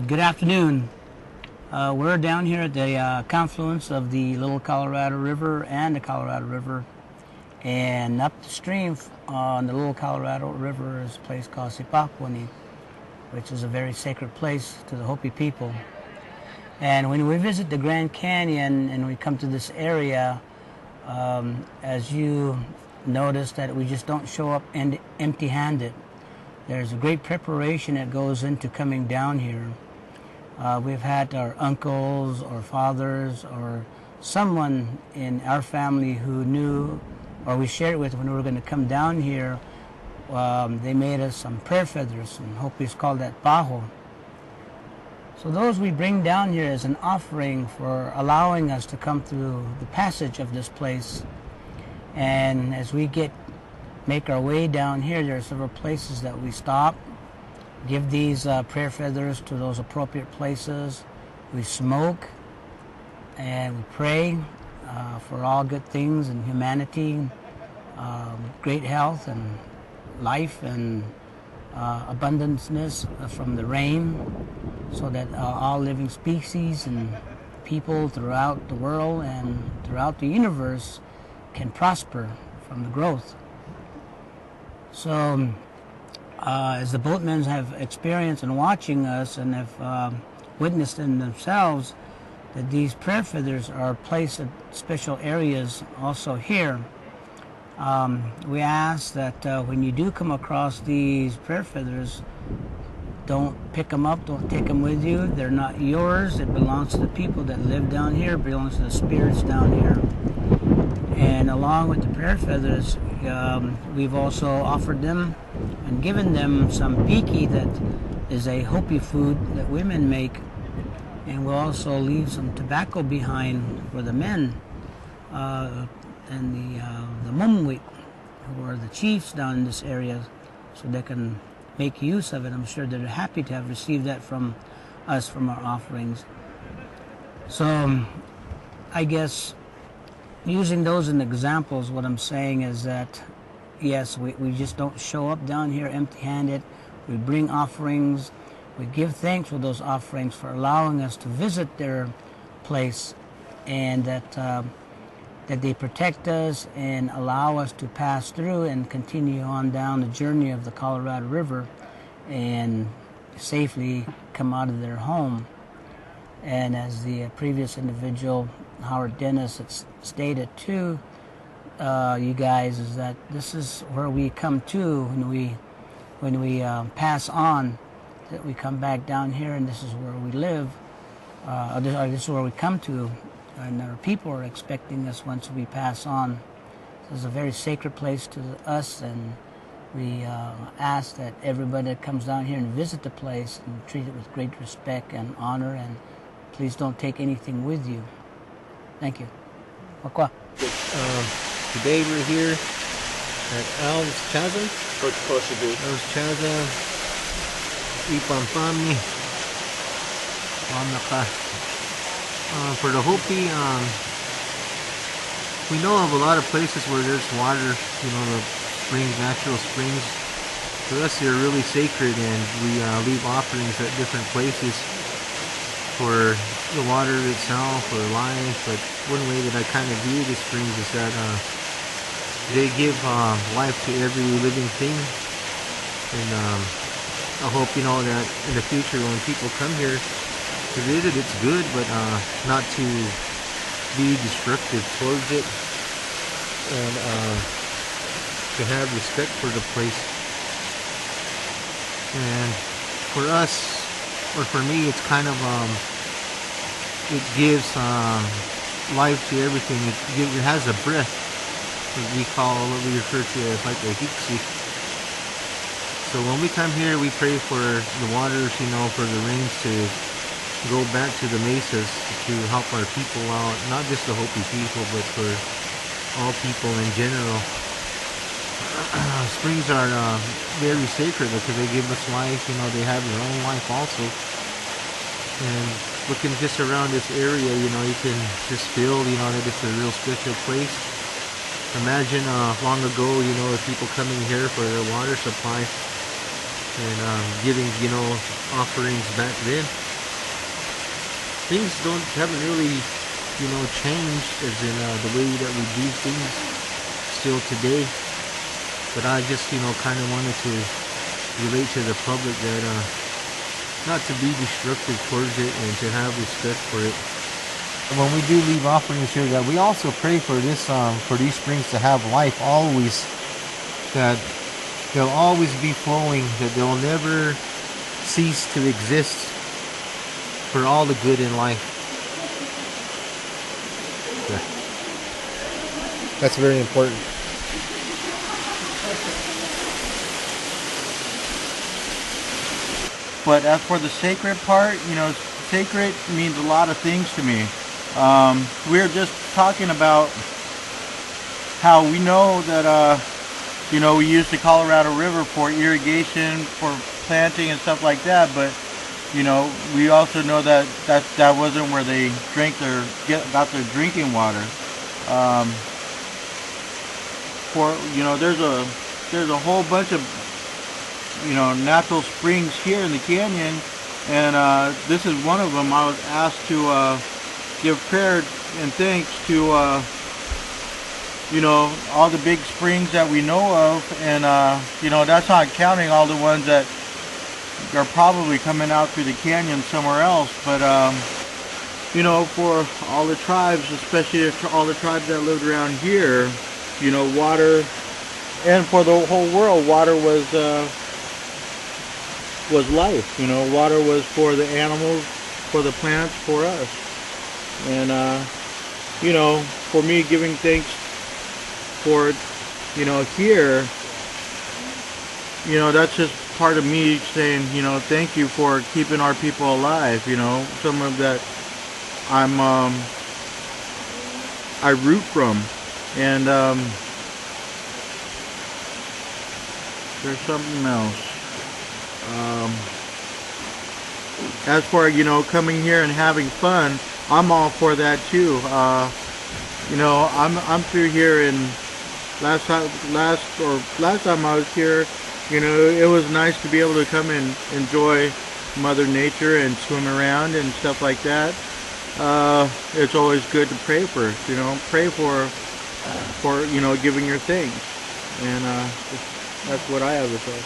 Good afternoon. We're down here at the confluence of the Little Colorado River and the Colorado River. And upstream on the Little Colorado River is a place called Sipakwani, which is a very sacred place to the Hopi people. And when we visit the Grand Canyon and we come to this area, as you notice that we just don't show up empty-handed. There's a great preparation that goes into coming down here. We've had our uncles or fathers or someone in our family who knew, or we shared with when we were going to come down here. They made us some prayer feathers, and Hopis call that baho. So those we bring down here as an offering for allowing us to come through the passage of this place. And as we make our way down here, there are several places that we stop, give these prayer feathers to those appropriate places. We smoke and we pray for all good things in humanity, great health and life and abundanceness from the rain, so that all living species and people throughout the world and throughout the universe can prosper from the growth. So as the boatmen have experienced and watching us and have witnessed in themselves that these prayer feathers are placed at special areas also here, we ask that when you do come across these prayer feathers, don't pick them up, don't take them with you. They're not yours. It belongs to the people that live down here, it belongs to the spirits down here. And along with the prayer feathers, we've also offered them and given them some piki, that is a Hopi food that women make. And we'll also leave some tobacco behind for the men and the mumwik, who are the chiefs down in this area, so they can make use of it. I'm sure they're happy to have received that from us, from our offerings. So I guess using those as examples, what I'm saying is that yes, we just don't show up down here empty-handed. We bring offerings. We give thanks for those offerings for allowing us to visit their place, and that they protect us and allow us to pass through and continue on down the journey of the Colorado River and safely come out of their home. And as the previous individual, Howard Dennis, had stated too, you guys, is that this is where we come to when we pass on, that we come back down here, and this is where we live, or this is where we come to, and our people are expecting us once we pass on. This is a very sacred place to us, and we ask that everybody that comes down here and visit the place and treat it with great respect and honor, and please don't take anything with you. Thank you. Wakwa. Today we're here at Al's Chasm. Al's Chasm. Ipampami. Wamnaka. For the Hopi, we know of a lot of places where there's water, the springs, natural springs. For us, they're really sacred, and we leave offerings at different places for the water itself or life. But one way that I kind of view the springs is that they give life to every living thing. And I hope, that in the future when people come here to visit, it's good, but not to be destructive towards it, and to have respect for the place. And for us, or for me, it's kind of it gives life to everything. It has a breath, what we refer to as like a hiksi. So when we come here, we pray for the waters, for the rains to go back to the mesas to help our people out, not just the Hopi people, but for all people in general. Springs are very sacred because they give us life. They have their own life also. And looking just around this area, you can just feel, that it's a real special place. Imagine long ago, you know, people coming here for their water supply and giving, you know, offerings back then. Things haven't really, you know, changed as in the way that we do things still today. But I just, you know, kind of wanted to relate to the public that not to be destructive towards it and to have respect for it. When we do leave offerings here, that we also pray for this, for these springs to have life always, that they'll always be flowing, that they'll never cease to exist for all the good in life. Yeah. That's very important. But as for the sacred part, you know, sacred means a lot of things to me. We were just talking about how we know that, you know, we use the Colorado River for irrigation, for planting and stuff like that, but, you know, we also know that that wasn't where they got their drinking water. You know, there's a whole bunch of, you know, natural springs here in the canyon, and this is one of them. I was asked to give prayer and thanks to you know, all the big springs that we know of, and you know, that's not counting all the ones that are probably coming out through the canyon somewhere else. But you know, for all the tribes, especially all the tribes that lived around here, you know, water, and for the whole world, water was life. You know, water was for the animals, for the plants, for us. And you know, for me, giving thanks for, you know, here, you know, that's just part of me saying, you know, thank you for keeping our people alive. You know, some of that I root from. And there's something else. As for, you know, coming here and having fun, I'm all for that too. You know, I'm through here, and last time I was here, you know, it was nice to be able to come and enjoy Mother Nature and swim around and stuff like that. It's always good to pray first, you know, pray for you know, giving your things, and that's what I have to say.